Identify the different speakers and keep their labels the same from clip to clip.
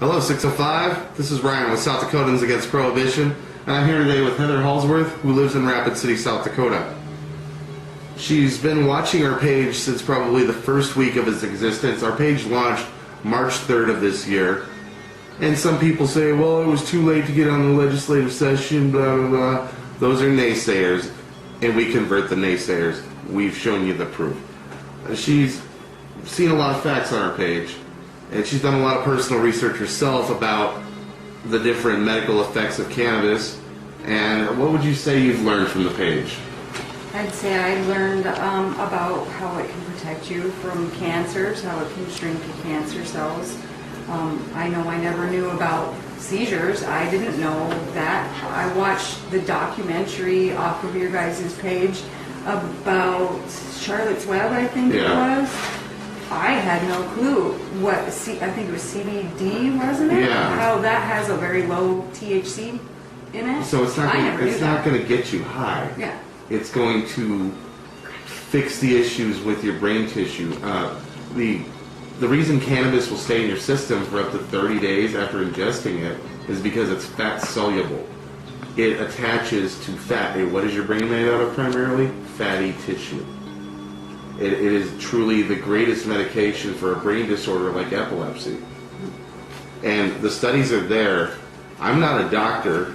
Speaker 1: Hello, 605. This is Ryan with South Dakotans Against Prohibition, and I'm here today with Heather Holsworth, who lives in Rapid City, South Dakota. She's been watching our page since probably the first week of its existence. Our page launched March 3rd of this year, and some people say, well, it was too late to get on the legislative session, blah, blah, blah. Those are naysayers, and we convert the naysayers. We've shown you the proof. She's seen a lot of facts on our page, and she's done a lot of personal research herself about the different medical effects of cannabis. And what would you say you've learned from the page?
Speaker 2: I'd say I learned about how it can protect you from cancers, how it can shrink your cancer cells. I know I never knew about seizures. I didn't know that. I watched the documentary off of your guys' page about Charlotte's Web, I think it was. I had no clue what, I think it was CBD, wasn't it?
Speaker 1: Yeah.
Speaker 2: How that has a very low THC in it.
Speaker 1: So it's not going to get you high.
Speaker 2: Yeah.
Speaker 1: It's going to fix the issues with your brain tissue. The reason cannabis will stay in your system for up to 30 days after ingesting it is because it's fat soluble. It attaches to fat. What is your brain made out of primarily? Fatty tissue. It is truly the greatest medication for a brain disorder like epilepsy. And the studies are there. I'm not a doctor.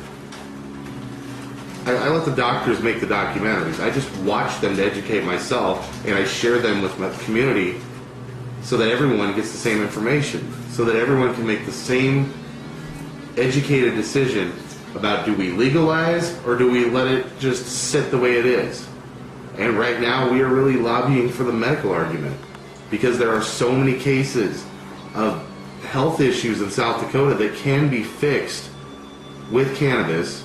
Speaker 1: I let the doctors make the documentaries. I just watch them to educate myself, and I share them with my community so that everyone gets the same information, so that everyone can make the same educated decision about, do we legalize or do we let it just sit the way it is? And right now we are really lobbying for the medical argument, because there are so many cases of health issues in South Dakota that can be fixed with cannabis.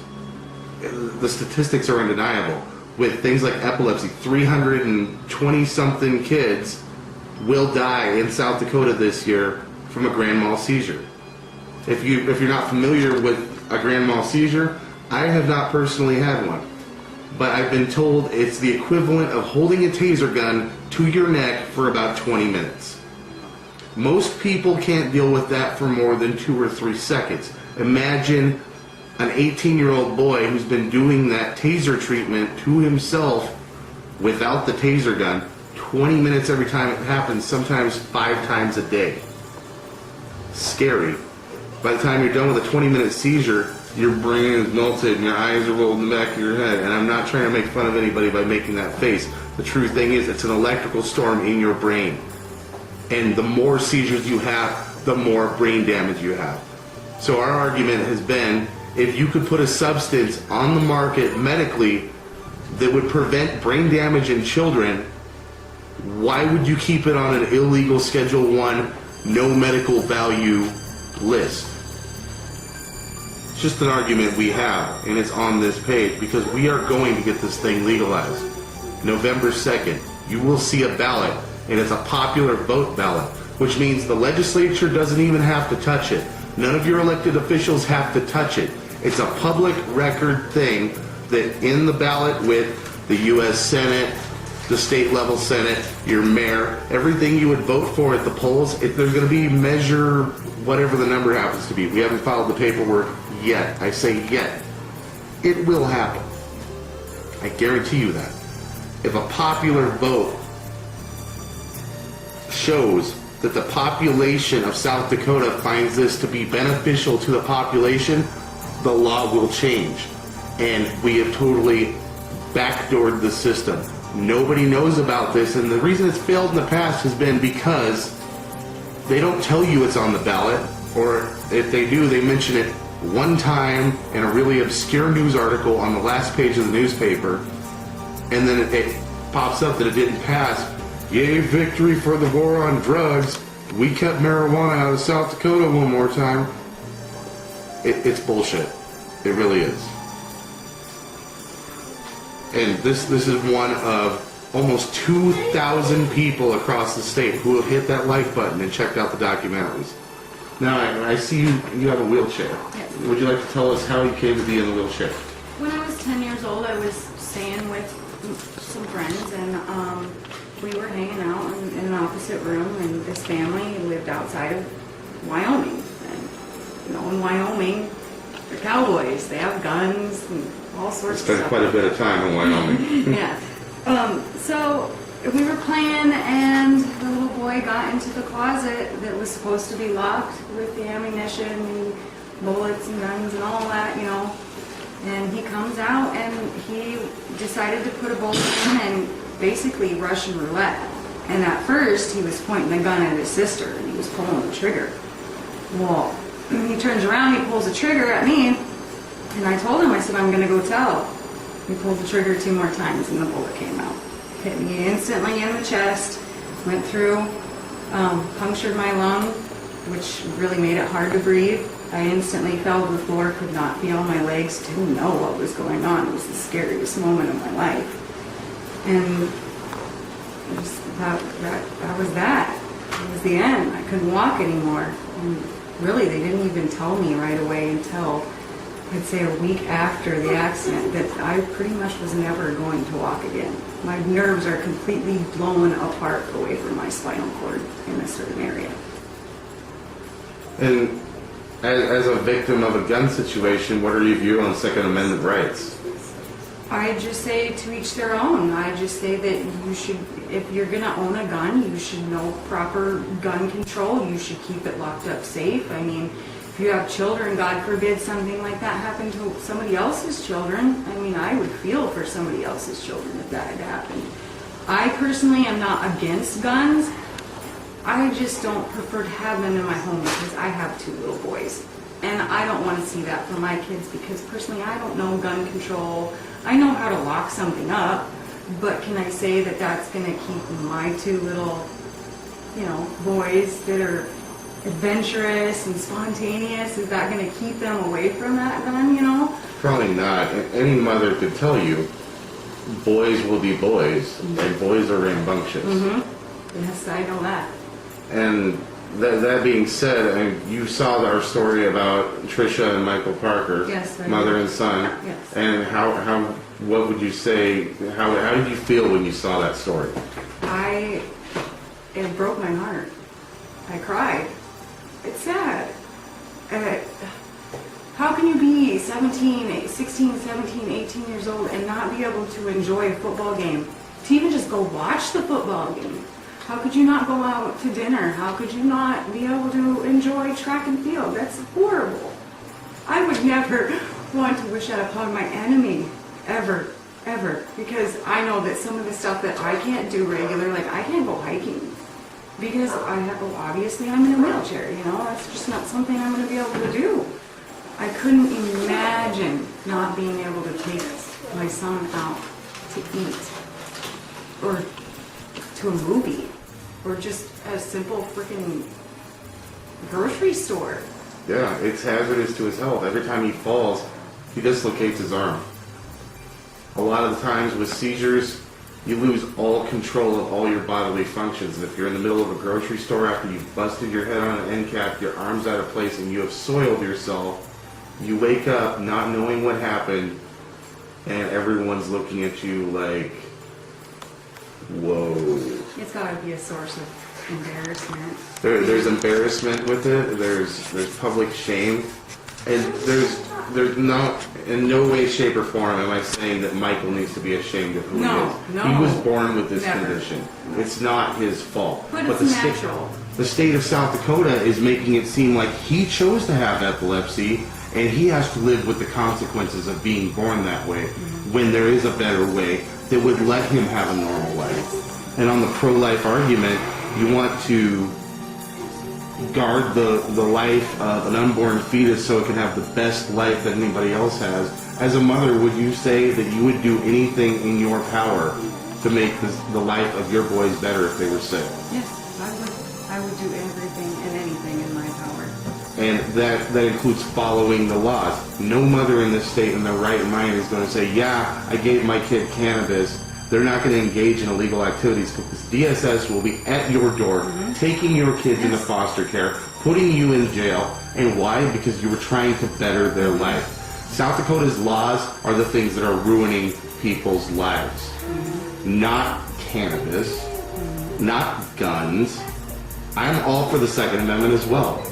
Speaker 1: The statistics are undeniable. With things like epilepsy, 320-something kids will die in South Dakota this year from a grand mal seizure. If you're not familiar with a grand mal seizure, I have not personally had one, but I've been told it's the equivalent of holding a taser gun to your neck for about 20 minutes. Most people can't deal with that for more than 2 or 3 seconds. Imagine an 18-year-old boy who's been doing that taser treatment to himself without the taser gun, 20 minutes every time it happens, sometimes 5 times a day. Scary. By the time you're done with a 20-minute seizure, your brain is melted and your eyes are rolled in the back of your head. And I'm not trying to make fun of anybody by making that face. The true thing is, it's an electrical storm in your brain. And the more seizures you have, the more brain damage you have. So our argument has been, if you could put a substance on the market medically that would prevent brain damage in children, why would you keep it on an illegal Schedule 1, no medical value list? It's just an argument we have, and it's on this page, because we are going to get this thing legalized. November 2nd, you will see a ballot, and it's a popular vote ballot, which means the legislature doesn't even have to touch it. None of your elected officials have to touch it. It's a public record thing that in the ballot with the U.S. Senate, the state level Senate, your mayor, everything you would vote for at the polls, if there's going to be measure whatever the number happens to be. We haven't filed the paperwork yet. I say yet. It will happen. I guarantee you that. If a popular vote shows that the population of South Dakota finds this to be beneficial to the population, the law will change. And we have totally backdoored the system. Nobody knows about this, and the reason it's failed in the past has been because they don't tell you it's on the ballot, or if they do, they mention it one time in a really obscure news article on the last page of the newspaper, and then it pops up that it didn't pass. Yay, victory for the war on drugs. We kept marijuana out of South Dakota one more time. It's bullshit. It really is. And this is one of almost 2,000 people across the state who have hit that like button and checked out the documentaries. Now, I see you have a wheelchair.
Speaker 2: Yes.
Speaker 1: Would you like to tell us how you came to be in the wheelchair?
Speaker 2: When I was 10 years old, I was staying with some friends, and we were hanging out in an opposite room, and this family lived outside of Wyoming. And You know, in Wyoming, they're cowboys. They have guns and all sorts of
Speaker 1: Spent
Speaker 2: stuff.
Speaker 1: quite a bit of time in Wyoming.
Speaker 2: Yeah. So we were playing, and the little boy got into the closet that was supposed to be locked with the ammunition and bullets and guns and all that, you know. And he comes out, and he decided to put a bullet in and basically Russian roulette. And at first, he was pointing the gun at his sister, and he was pulling the trigger. Well, he turns around, he pulls the trigger at me, and I told him, I said, I'm going to go tell. He pulled the trigger 2 more times, and the bullet came out. Hit me instantly in the chest, went through, punctured my lung, which really made it hard to breathe. I instantly fell to the floor, could not feel my legs, didn't know what was going on. It was the scariest moment of my life. And that was that. It was the end. I couldn't walk anymore. And really, they didn't even tell me right away until, I'd say, a week after the accident that I pretty much was never going to walk again. My nerves are completely blown apart away from my spinal cord in a certain area.
Speaker 1: And as a victim of a gun situation, what are your view on Second Amendment rights?
Speaker 2: I just say to each their own. I just say that you should, if you're going to own a gun, you should know proper gun control. You should keep it locked up safe. I mean, if you have children, God forbid something like that happened to somebody else's children, I mean, I would feel for somebody else's children if that had happened. I personally am not against guns. I just don't prefer to have them in my home because I have 2 little boys. And I don't want to see that for my kids because personally I don't know gun control. I know how to lock something up, but can I say that that's going to keep my 2 little, you know, boys that are adventurous and spontaneous? Is that going to keep them away from that gun, you know?
Speaker 1: Probably not. Any mother could tell you, boys will be boys, and boys are rambunctious.
Speaker 2: Mm-hmm. Yes, I know that.
Speaker 1: And that being said, you saw our story about Tricia and Michael Parker,
Speaker 2: Yes, I
Speaker 1: mother
Speaker 2: did.
Speaker 1: and son.
Speaker 2: Yes.
Speaker 1: And what would you say? How did you feel when you saw that story?
Speaker 2: It broke my heart. I cried. It's sad. How can you be 16, 17, 18 years old and not be able to enjoy a football game? To even just go watch the football game? How could you not go out to dinner? How could you not be able to enjoy track and field? That's horrible. I would never want to wish that upon my enemy, ever, ever. Because I know that some of the stuff that I can't do regular, like I can't go hiking. Because obviously I'm in a wheelchair, you know? That's just not something I'm going to be able to do. I couldn't imagine not being able to take my son out to eat. Or to a movie. Or just a simple freaking grocery store.
Speaker 1: Yeah, it's hazardous to his health. Every time he falls, he dislocates his arm. A lot of the times with seizures, you lose all control of all your bodily functions. And if you're in the middle of a grocery store after you've busted your head on an end cap, your arm's out of place, and you have soiled yourself, you wake up not knowing what happened, and everyone's looking at you like, whoa.
Speaker 2: It's got to be a source of embarrassment.
Speaker 1: There's embarrassment with it. There's public shame, and there's not in no way, shape, or form am I saying that Michael needs to be ashamed of who he is.
Speaker 2: No.
Speaker 1: He was born with this
Speaker 2: Never.
Speaker 1: condition. It's not his fault.
Speaker 2: But it's natural.
Speaker 1: The state of South Dakota is making it seem like he chose to have epilepsy, and he has to live with the consequences of being born that way. When there is a better way that would let him have a normal life. And on the pro-life argument, you want to guard the life of an unborn fetus so it can have the best life that anybody else has. As a mother, would you say that you would do anything in your power to make the life of your boys better if they were sick?
Speaker 2: Yes, I would. I would do everything and anything in my power.
Speaker 1: And that includes following the laws. No mother in this state in their right mind is going to say, yeah, I gave my kid cannabis. They're not going to engage in illegal activities because DSS will be at your door, taking your kids into foster care, putting you in jail. And why? Because you were trying to better their life. South Dakota's laws are the things that are ruining people's lives. Not cannabis, not guns. I'm all for the Second Amendment as well.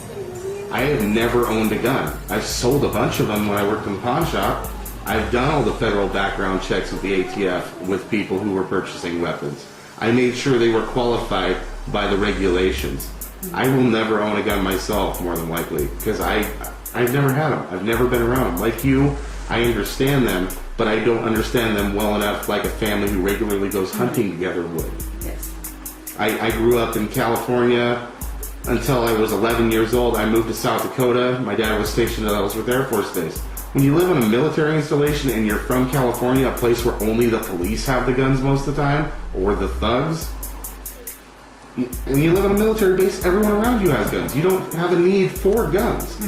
Speaker 1: I have never owned a gun. I've sold a bunch of them when I worked in the pawn shop. I've done all the federal background checks with the ATF with people who were purchasing weapons. I made sure they were qualified by the regulations. I will never own a gun myself, more than likely, because I've never had them. I've never been around them. Like you, I understand them, but I don't understand them well enough like a family who regularly goes hunting together would.
Speaker 2: Yes.
Speaker 1: I grew up in California until I was 11 years old. I moved to South Dakota. My dad was stationed at Holsworth Air Force Base. When you live in a military installation and you're from California, a place where only the police have the guns most of the time, or the thugs, and you live on a military base, everyone around you has guns. You don't have a need for guns.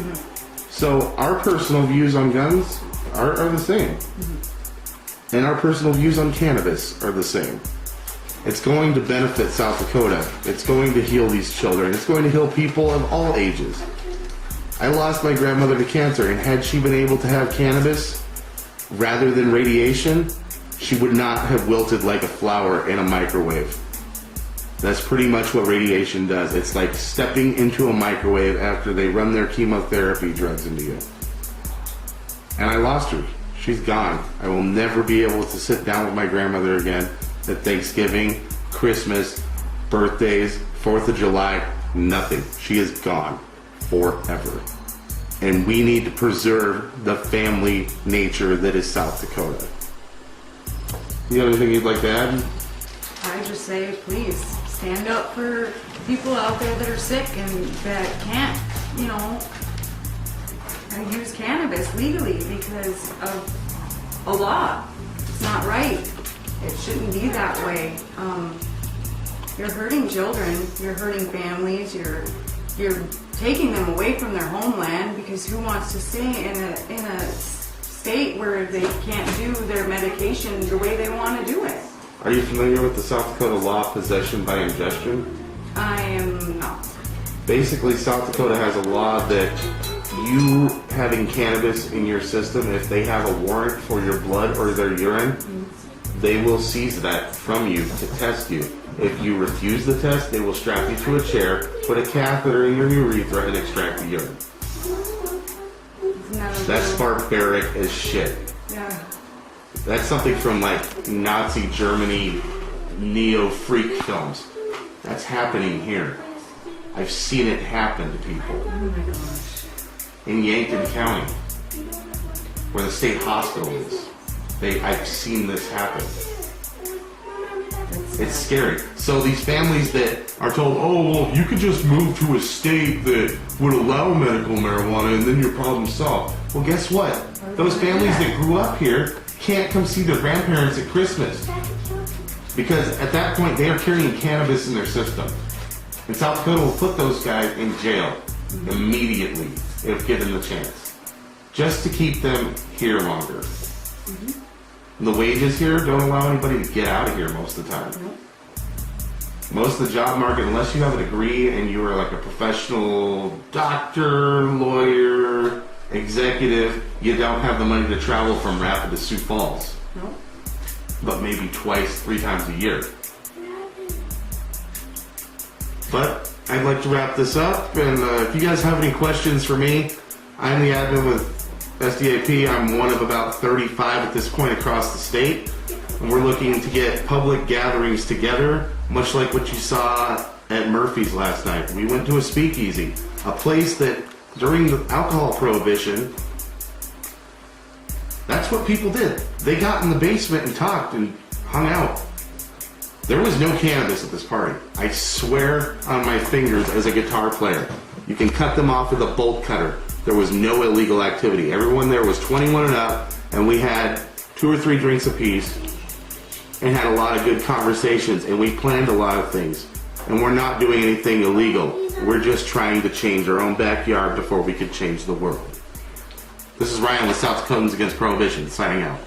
Speaker 1: So our personal views on guns are the same. And our personal views on cannabis are the same. It's going to benefit South Dakota. It's going to heal these children. It's going to heal people of all ages. I lost my grandmother to cancer, and had she been able to have cannabis rather than radiation, she would not have wilted like a flower in a microwave. That's pretty much what radiation does. It's like stepping into a microwave after they run their chemotherapy drugs into you. And I lost her. She's gone. I will never be able to sit down with my grandmother again at Thanksgiving, Christmas, birthdays, 4th of July, nothing. She is gone forever. And we need to preserve the family nature that is South Dakota. You have anything you'd like to add?
Speaker 2: I just say, please, stand up for people out there that are sick and that can't, use cannabis legally because of a law. It's not right. It shouldn't be that way. You're hurting children. You're hurting families. You're taking them away from their homeland, because who wants to stay in a state where they can't do their medication the way they want to do it?
Speaker 1: Are you familiar with the South Dakota law, possession by ingestion?
Speaker 2: I am not.
Speaker 1: Basically, South Dakota has a law that you having cannabis in your system, if they have a warrant for your blood or their urine, they will seize that from you to test you. If you refuse the test, they will strap you to a chair, put a catheter in your urethra, and extract the urine. That's barbaric as shit.
Speaker 2: Yeah.
Speaker 1: That's something from like Nazi Germany neo-freak films. That's happening here. I've seen it happen to people.
Speaker 2: Oh my gosh.
Speaker 1: In Yankton County, where the state hospital is. I've seen this happen. It's scary. So these families that are told, oh, well, you could just move to a state that would allow medical marijuana and then your problem's solved. Well, guess what? Those families that grew up here can't come see their grandparents at Christmas. Because at that point, they are carrying cannabis in their system. And South Dakota will put those guys in jail immediately if given the chance. Just to keep them here longer. The wages here don't allow anybody to get out of here most of the time. Most of the job market, unless you have a degree and you are like a professional doctor, lawyer, executive, you don't have the money to travel from Rapid to Sioux Falls.
Speaker 2: Nope.
Speaker 1: But maybe twice, 3 times a year. But I'd like to wrap this up, and if you guys have any questions for me, I'm the admin with SDAP. I'm one of about 35 at this point across the state, and we're looking to get public gatherings together, much like what you saw at Murphy's last night. We went to a speakeasy, a place that during the alcohol prohibition, that's what people did. They got in the basement and talked and hung out. There was no cannabis at this party. I swear on my fingers as a guitar player. You can cut them off with a bolt cutter. There was no illegal activity. Everyone there was 21 and up, and we had 2 or 3 drinks apiece and had a lot of good conversations, and we planned a lot of things. And we're not doing anything illegal. We're just trying to change our own backyard before we could change the world. This is Ryan with South Dakotans Against Prohibition, signing out.